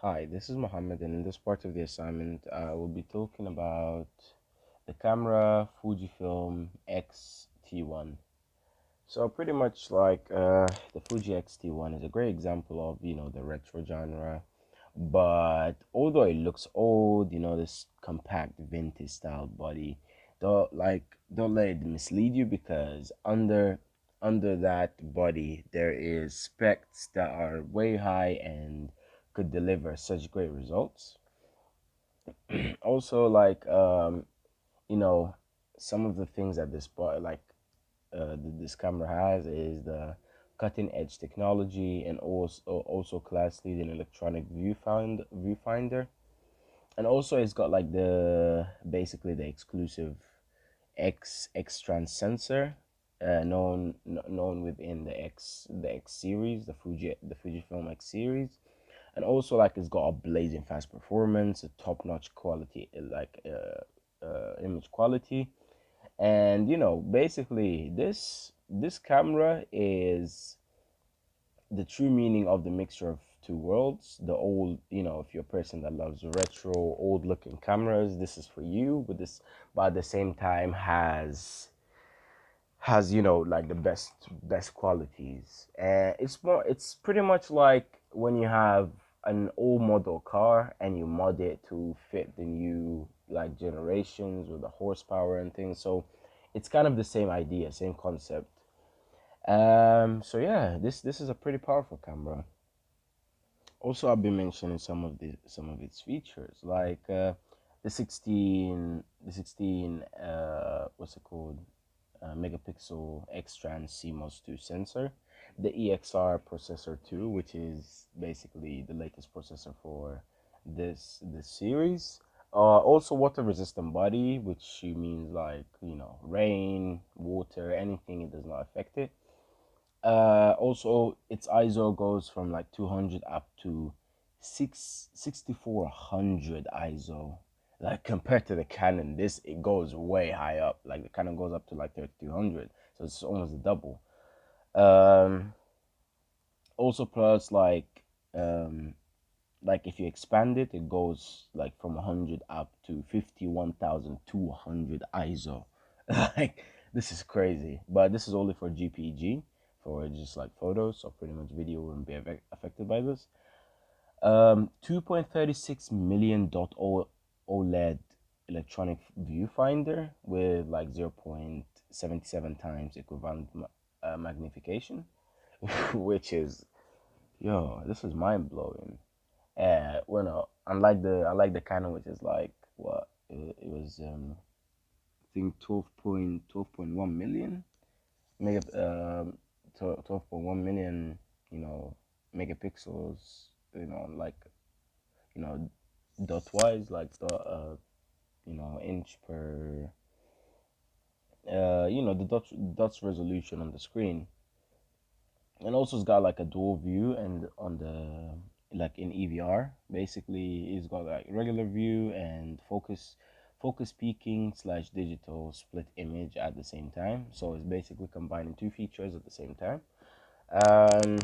Hi, this is Mohammed, and in this part of the assignment, I will be talking about the camera Fujifilm X T1. So pretty much like the Fuji X T1 is a great example of the retro genre, but although it looks old, this compact vintage style body, don't let it mislead you because under that body there is specs that are way high and could deliver such great results. Also, you know, some of the things that this camera has is the cutting edge technology and also class leading electronic viewfinder, and also it's got like the basically the exclusive X trans sensor, known within the X series, the Fujifilm X series. And also like it's got a blazing fast performance, a top notch quality, image quality. And basically this camera is the true meaning of the mixture of two worlds. The old, if you're a person that loves retro old looking cameras, this is for you. But at the same time has like the best qualities. And it's pretty much like when you have an old model car and you mod it to fit the new like generations with the horsepower and things. So it's kind of the same idea, same concept. So yeah, this is a pretty powerful camera. Also, I've been mentioning some of its features, like the 16 what's it called, megapixel X-Trans CMOS 2 sensor, the EXR processor 2, which is basically the latest processor for this series. Also water resistant body, which means like rain, water, anything, it does not affect it. Also its ISO goes from like 200 up to 6400 ISO. Like compared to the Canon, this it goes way high up. Like the Canon goes up to like 3200, so it's almost a double. um Also plus like if you expand it, it goes like from 100 up to 51,200 ISO. Like this is crazy, but this is only for GPG, for just like photos, so pretty much video wouldn't be affected by this. 2.36 million OLED electronic viewfinder with like 0.77 times equivalent magnification, which is, this is mind blowing. Well, no, I like the Canon, which is like what it was. I think 12.1 million mega 12.1 million, you know, megapixels. Like you know, dot wise, like the inch per the dots resolution on the screen. And also it's got like a dual view, and on the like in EVR basically it's got like regular view and focus peaking slash digital split image at the same time, so it's basically combining two features at the same time. um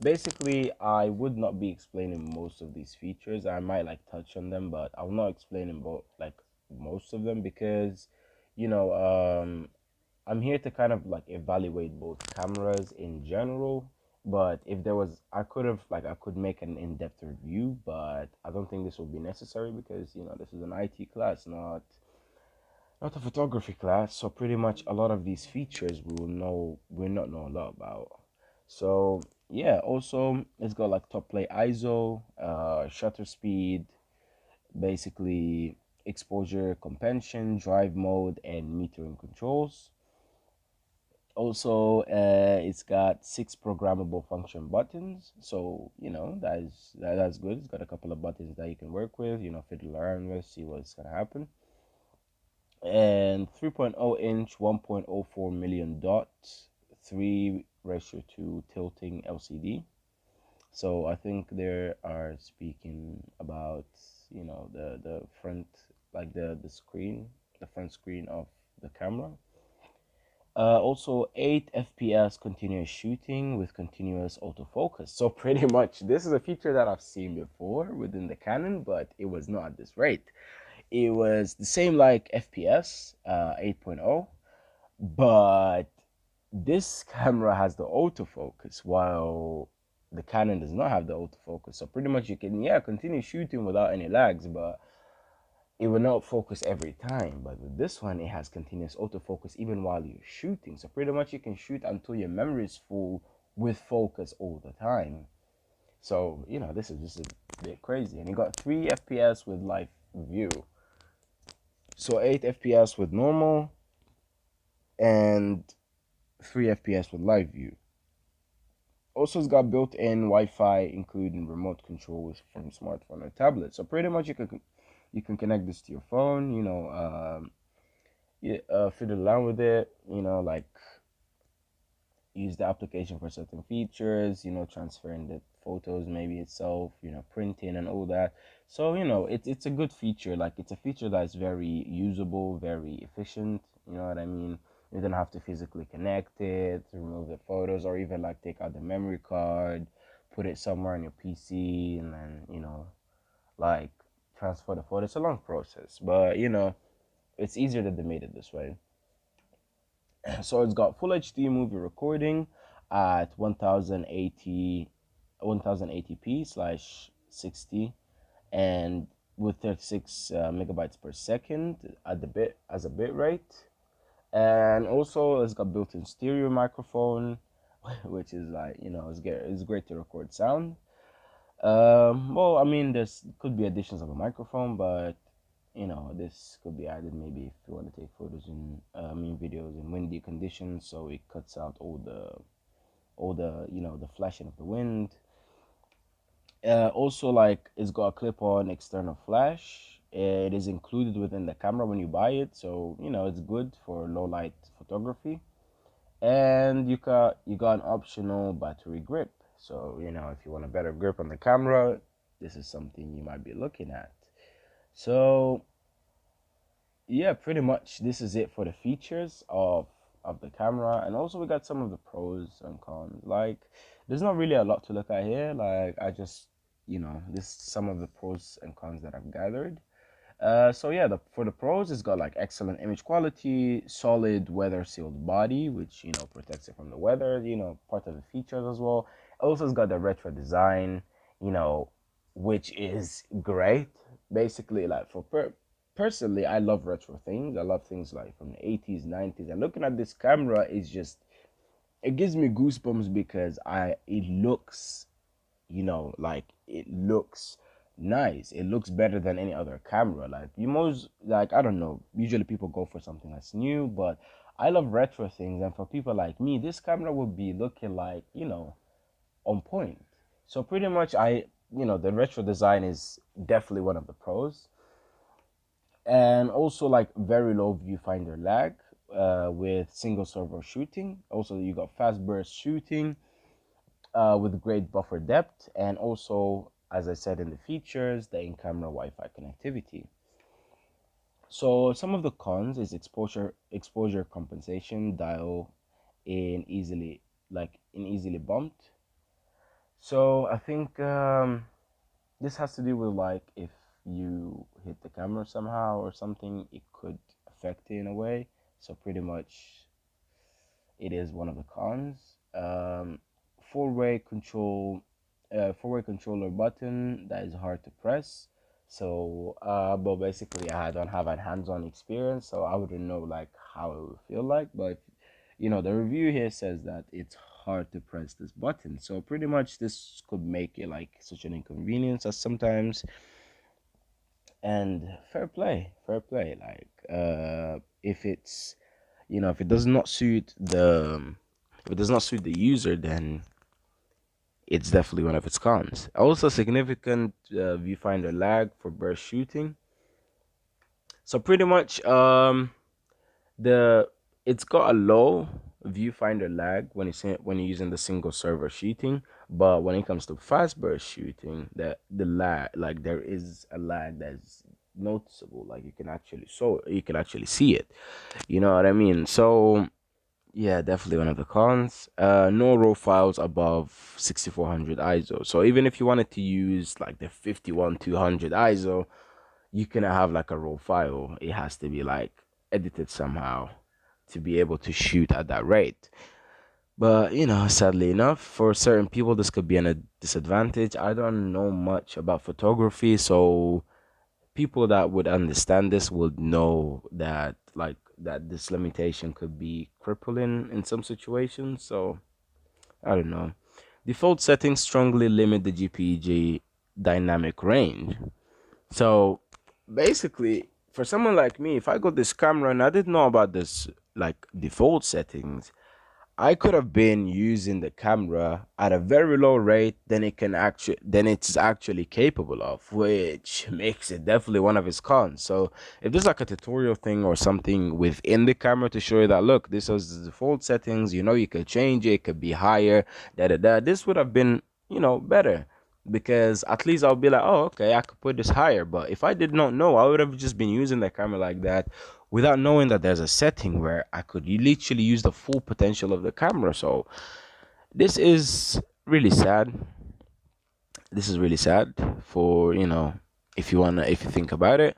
Basically I would not be explaining most of these features. I might like touch on them, but I'll not explain about like most of them because you know um I'm here to kind of like evaluate both cameras in general. But if there was, I could make an in-depth review, but I don't think this will be necessary because this is an IT class, not a photography class. So pretty much a lot of these features we'll not know a lot about. So yeah, also it's got like top play ISO, shutter speed, basically exposure compension, drive mode, and metering controls. Also, it's got 6 programmable function buttons, so that's good. It's got a couple of buttons that you can work with, fiddle around with, see what's gonna happen. And 3.0 inch, 1.04 million dots, 3 ratio to tilting LCD. So I think they are speaking about the front, like the screen, the front screen of the camera. Also 8 FPS continuous shooting with continuous autofocus. So pretty much this is a feature that I've seen before within the Canon, but it was not at this rate. It was the same like FPS 8.0, but this camera has the autofocus while the Canon does not have the autofocus. So pretty much you can, yeah, continue shooting without any lags, but it will not focus every time. But with this one, it has continuous autofocus even while you're shooting. So pretty much you can shoot until your memory is full with focus all the time. So, you know, this is just a bit crazy. And you got 3 FPS with live view. So 8 FPS with normal and 3 FPS with live view. Also, it's got built-in Wi-Fi, including remote controls from smartphone or tablet. So pretty much you can connect this to your phone. You know, fiddle around with it. You know, like use the application for certain features. You know, transferring the photos maybe itself. You know, printing and all that. So you know, it's a good feature. Like it's a feature that's very usable, very efficient. You know what I mean? You don't have to physically connect it, remove the photos, or even like take out the memory card, put it somewhere on your PC, and then you know, like transfer the photo. It's a long process, but you know, it's easier that they made it this way. So it's got full HD movie recording at 1080p slash 60, and with 36 megabytes per second at the bit as a bit rate. And also it's got built-in stereo microphone, which is like, you know, it's great to record sound. Well, I mean, there's could be additions of a microphone, but you know, this could be added maybe if you want to take photos in, I mean, videos in windy conditions, so it cuts out all the you know, the flashing of the wind. Also, like, it's got a clip-on external flash. It is included within the camera when you buy it, so you know it's good for low light photography. And you got an optional battery grip. So you know, if you want a better grip on the camera, this is something you might be looking at. So yeah, pretty much this is it for the features of the camera. And also we got some of the pros and cons. Like there's not really a lot to look at here. Like I just, you know, this some of the pros and cons that I've gathered. So yeah, for the pros, it's got like excellent image quality, solid weather sealed body, which you know protects it from the weather. You know, part of the features as well. Also, it's got the retro design, you know, which is great. Basically, like personally, I love retro things. I love things like from the 80s, 90s. And looking at this camera is just, it gives me goosebumps because it looks, you know, like it looks nice. It looks better than any other camera. Like you most, like, I don't know, usually people go for something that's new, but I love retro things, and for people like me, this camera would be looking like, you know, on point. So pretty much you know, the retro design is definitely one of the pros. And also like very low viewfinder lag with single servo shooting. Also you got fast burst shooting with great buffer depth, and also, as I said in the features, the in-camera Wi-Fi connectivity. So some of the cons is exposure compensation dial in easily bumped. So I think this has to do with like if you hit the camera somehow or something, it could affect it in a way. So pretty much it is one of the cons. Four-way control, four-way controller button that is hard to press. So, but basically, I don't have a hands-on experience, so I wouldn't know like how it would feel like. But you know, the review here says that it's hard to press this button. So pretty much, this could make it like such an inconvenience as sometimes. And fair play. Like, if it's, you know, if it does not suit the if it does not suit the user, then it's definitely one of its cons. Also, significant viewfinder lag for burst shooting. So pretty much, the it's got a low viewfinder lag when you're using the single server shooting, but when it comes to fast burst shooting, the lag, like there is a lag that's noticeable. Like you can actually see it. You know what I mean? So Yeah, definitely one of the cons. No raw files above 6400 ISO. So even if you wanted to use like the 51200 ISO, you cannot have like a raw file. It has to be like edited somehow to be able to shoot at that rate. But sadly enough, for certain people, this could be a disadvantage. I don't know much about photography, so people that would understand this would know that this limitation could be crippling in some situations. So I don't know. Default settings strongly limit the GPG dynamic range. So basically, for someone like me, if I got this camera and I didn't know about this like default settings, I could have been using the camera at a very low rate than it's actually capable of, which makes it definitely one of its cons. So if there's like a tutorial thing or something within the camera to show you that, look, this is the default settings, you could change it, it could be higher, this would have been, better. Because at least I'll be like, oh, okay, I could put this higher. But if I did not know, I would have just been using the camera like that without knowing that there's a setting where I could literally use the full potential of the camera. So this is really sad. This is really sad for, if you think about it.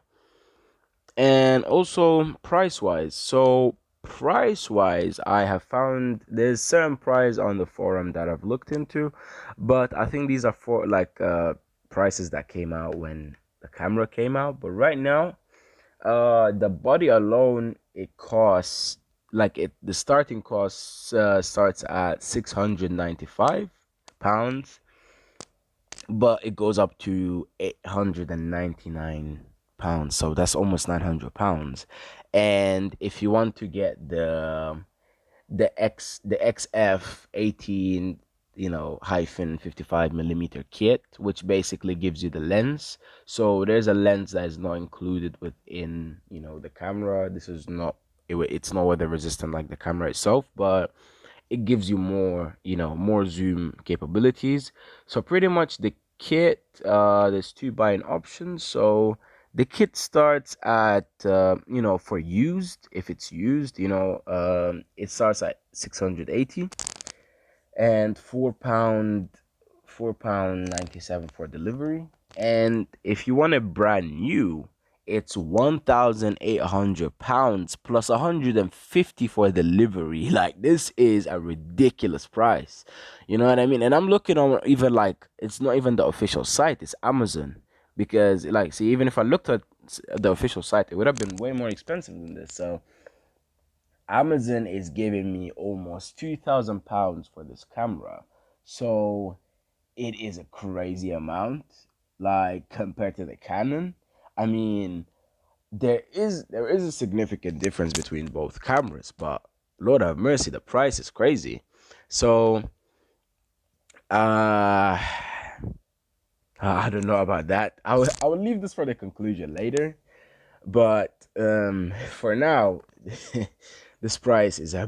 And also price wise. So price wise, I have found there's certain price on the forum that I've looked into, but I think these are for like prices that came out when the camera came out. But right now, the body alone, it costs the starting cost starts at 695 pounds, but it goes up to 899 pounds. So that's almost 900 pounds. And if you want to get the XF 18 hyphen 55 millimeter kit, which basically gives you the lens. So there's a lens that is not included within the camera. This is not it's not weather resistant like the camera itself, but it gives you more zoom capabilities. So pretty much the kit, there's two buying options. So the kit starts at for used, if it's used, it starts at 680, and £4 97 for delivery. And if you want it brand new, it's £1,800 plus 150 for delivery. Like, this is a ridiculous price. You know what I mean? And I'm looking on, even like, it's not even the official site, it's Amazon. Because like, see, even if I looked at the official site, it would have been way more expensive than this. So Amazon is giving me almost £2,000 for this camera. So it is a crazy amount, like compared to the Canon. I mean, there is a significant difference between both cameras, but Lord have mercy, the price is crazy. So uh I don't know about that. I will leave this for the conclusion later. But for now, this price is a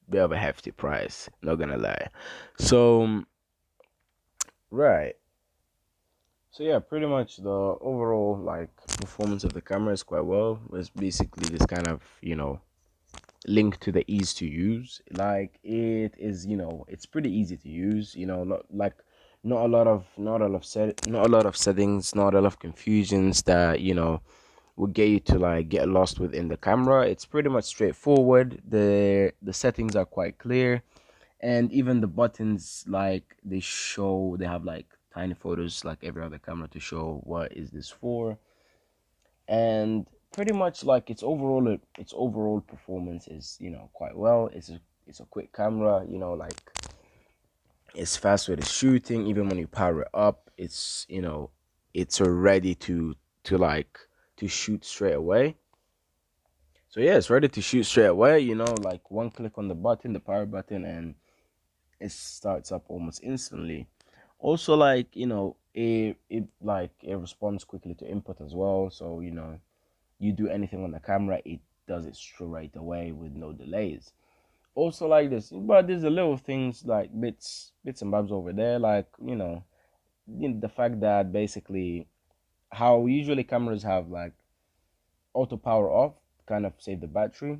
bit of a hefty price. Not gonna lie. So right. So yeah, pretty much the overall like performance of the camera is quite well. It's basically this kind of link to the ease to use. Like, it is, it's pretty easy to use. Not a lot of settings, not a lot of confusions that will get you to like get lost within the camera. It's pretty much straightforward. The settings are quite clear, and even the buttons, like, they have like tiny photos like every other camera to show what is this for. And pretty much like its overall performance is quite well. It's a quick camera, like, it's fast with the shooting. Even when you power it up, it's ready to like to shoot straight away. So yeah, it's ready to shoot straight away. Like, one click on the button, the power button, and it starts up almost instantly. Also, like, it responds quickly to input as well. So you do anything on the camera, it does it straight away with no delays. Also, like this, but there's a little things like bits and bobs over there, like, the fact that basically how usually cameras have like auto power off, kind of save the battery.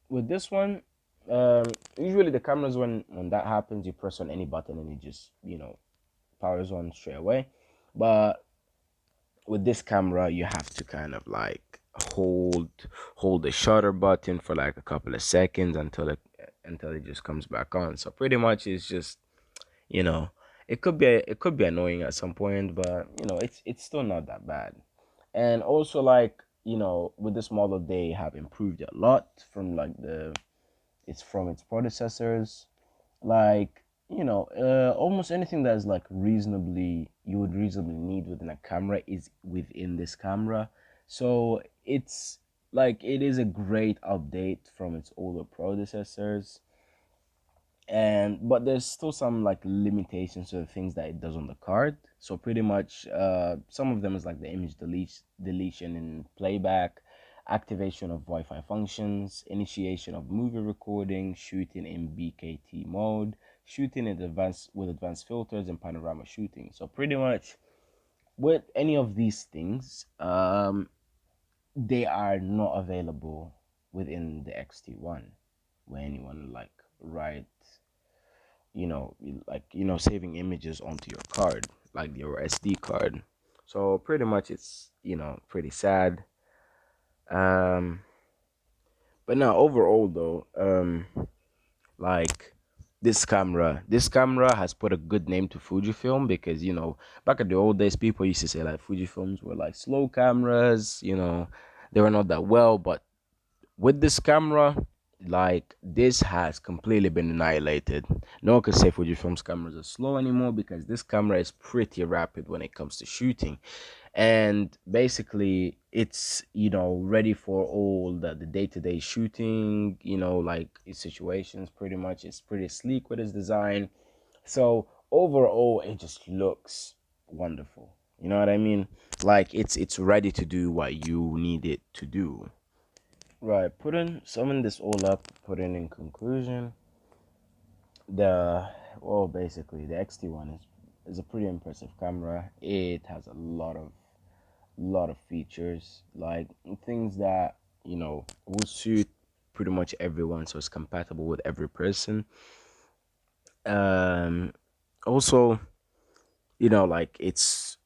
with this one, usually the cameras, when that happens, you press on any button and it just, powers on straight away. But with this camera, you have to kind of like hold hold the shutter button for like a couple of seconds until it just comes back on. So pretty much it's just, you know, it could be annoying at some point, but it's still not that bad. And also, like, with this model, they have improved a lot from like from its predecessors. Like, almost anything that is like reasonably you would reasonably need within a camera is within this camera. So it's like it is a great update from its older predecessors. And but there's still some like limitations to the things that it does on the card. So pretty much some of them is like the image deletion and playback, activation of Wi-Fi functions, initiation of movie recording, shooting in BKT mode, shooting in advanced filters, and panorama shooting. So pretty much with any of these things, they are not available within the XT1 where anyone like write, saving images onto your card, like your SD card. So pretty much it's, pretty sad. Um, but now overall though, like this camera has put a good name to Fujifilm, because back in the old days, people used to say like Fujifilms were like slow cameras, they were not that well. But with this camera, like, this has completely been annihilated. No one can say Fujifilm's cameras are slow anymore, because this camera is pretty rapid when it comes to shooting. And basically it's, ready for all the day-to-day shooting, like situations. Pretty much it's pretty sleek with its design. So overall it just looks wonderful, you know what I mean? Like it's ready to do what you need it to do. Right, summing this all up, putting in conclusion, the basically the XT1 is a pretty impressive camera. It has a lot of features, like things that will suit pretty much everyone, so it's compatible with every person. Um, Also, like it's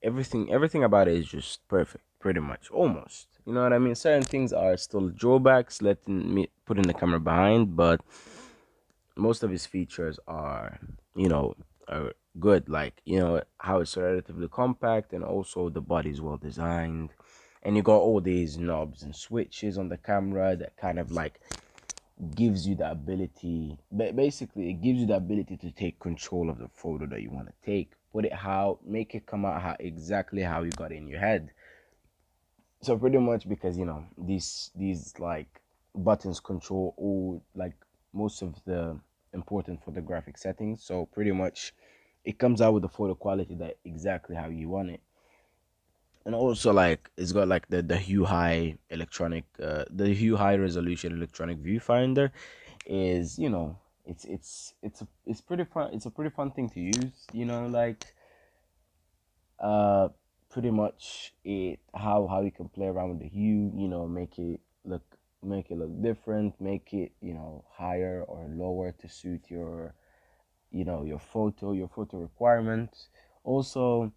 everything about it is just perfect, pretty much, almost, you know what I mean? Certain things are still drawbacks, letting me putting the camera behind, but most of its features are, are good. Like, how it's relatively compact, and also the body is well designed, and you got all these knobs and switches on the camera that kind of like gives you the ability, basically it gives you the ability to take control of the photo that you want to take, make it come out exactly how you got it in your head. So pretty much, because these like buttons control all, like, most of the important photographic settings. So pretty much it comes out with the photo quality that exactly how you want it. And also, like, it's got like the hue high resolution electronic viewfinder. Is, it's pretty fun. It's a pretty fun thing to use, like, uh pretty much it how you can play around with the hue, look make it look different, make it, higher or lower to suit your photo requirements. Also,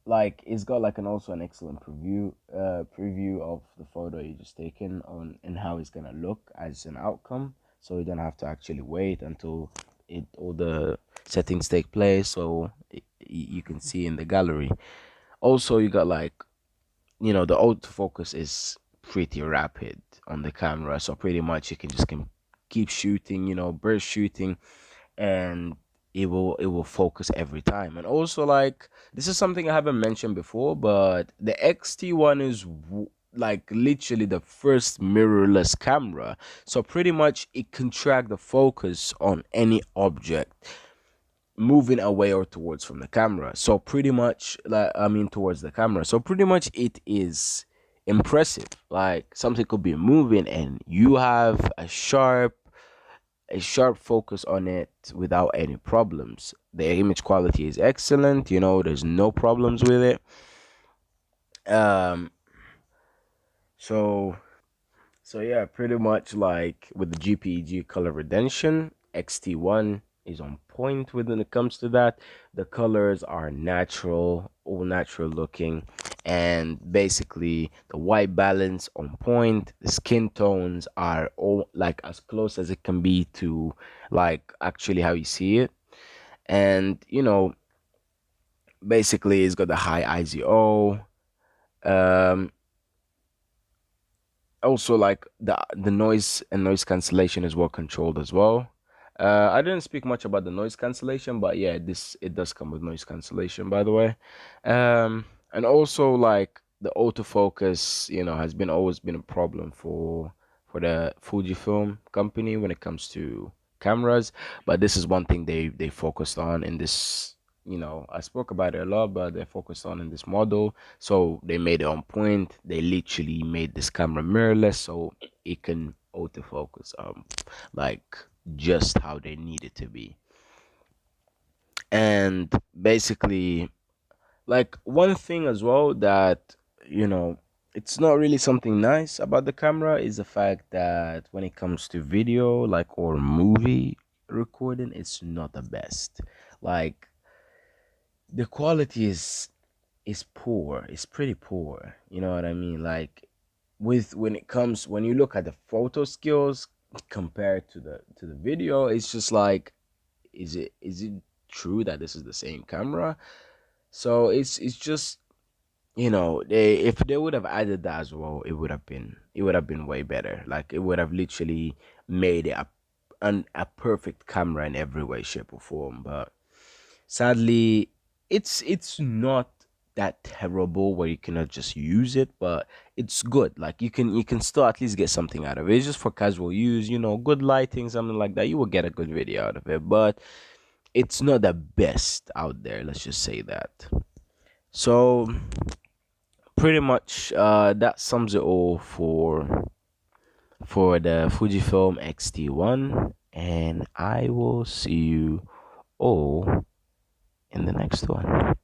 like, it's got like an excellent preview of the photo you just taken on, and how it's gonna look as an outcome, so you don't have to actually wait until all the settings take place, so you can see in the gallery. Also, you got like, the autofocus is pretty rapid on the camera, so pretty much you can keep shooting, burst shooting, and it will focus every time. And also, like, this is something I haven't mentioned before, but the XT1 is like literally the first mirrorless camera, so pretty much it can track the focus on any object moving away or towards from the camera. So pretty much, like, I mean, towards the camera. So pretty much it is impressive. Like, something could be moving and you have a sharp focus on it without any problems. The image quality is excellent, there's no problems with it. Um so So yeah, pretty much like with the GPG color retention, XT1 is on point when it comes to that. The colors are natural, all natural looking, and basically the white balance on point. The skin tones are all like as close as it can be to like actually how you see it. And basically it's got the high ISO. Um, Also like the noise and noise cancellation is well controlled as well. I didn't speak much about the noise cancellation, but yeah, this it does come with noise cancellation, by the way. And also like the autofocus, has been always been a problem for the Fujifilm company when it comes to cameras, but this is one thing they focused on in this. I spoke about it a lot, but they focused on in this model, so they made it on point. They literally made this camera mirrorless so it can autofocus like just how they need it to be. And basically, like one thing as well that you know it's not really something nice about the camera is the fact that when it comes to video like or movie recording, it's not the best. Like the quality is poor. It's pretty poor. You know what I mean? Like when you look at the photo skills compared to the video, it's just like is it true that this is the same camera? So it's just they if they would have added that as well, it would have been way better. Like it would have literally made it a perfect camera in every way, shape, or form. But sadly, it's not that terrible where you cannot just use it, but it's good. Like you can still at least get something out of it. It's just for casual use, good lighting, something like that. You will get a good video out of it, but it's not the best out there. Let's just say that. So pretty much, that sums it all for the Fujifilm X T1, and I will see you all in the next one.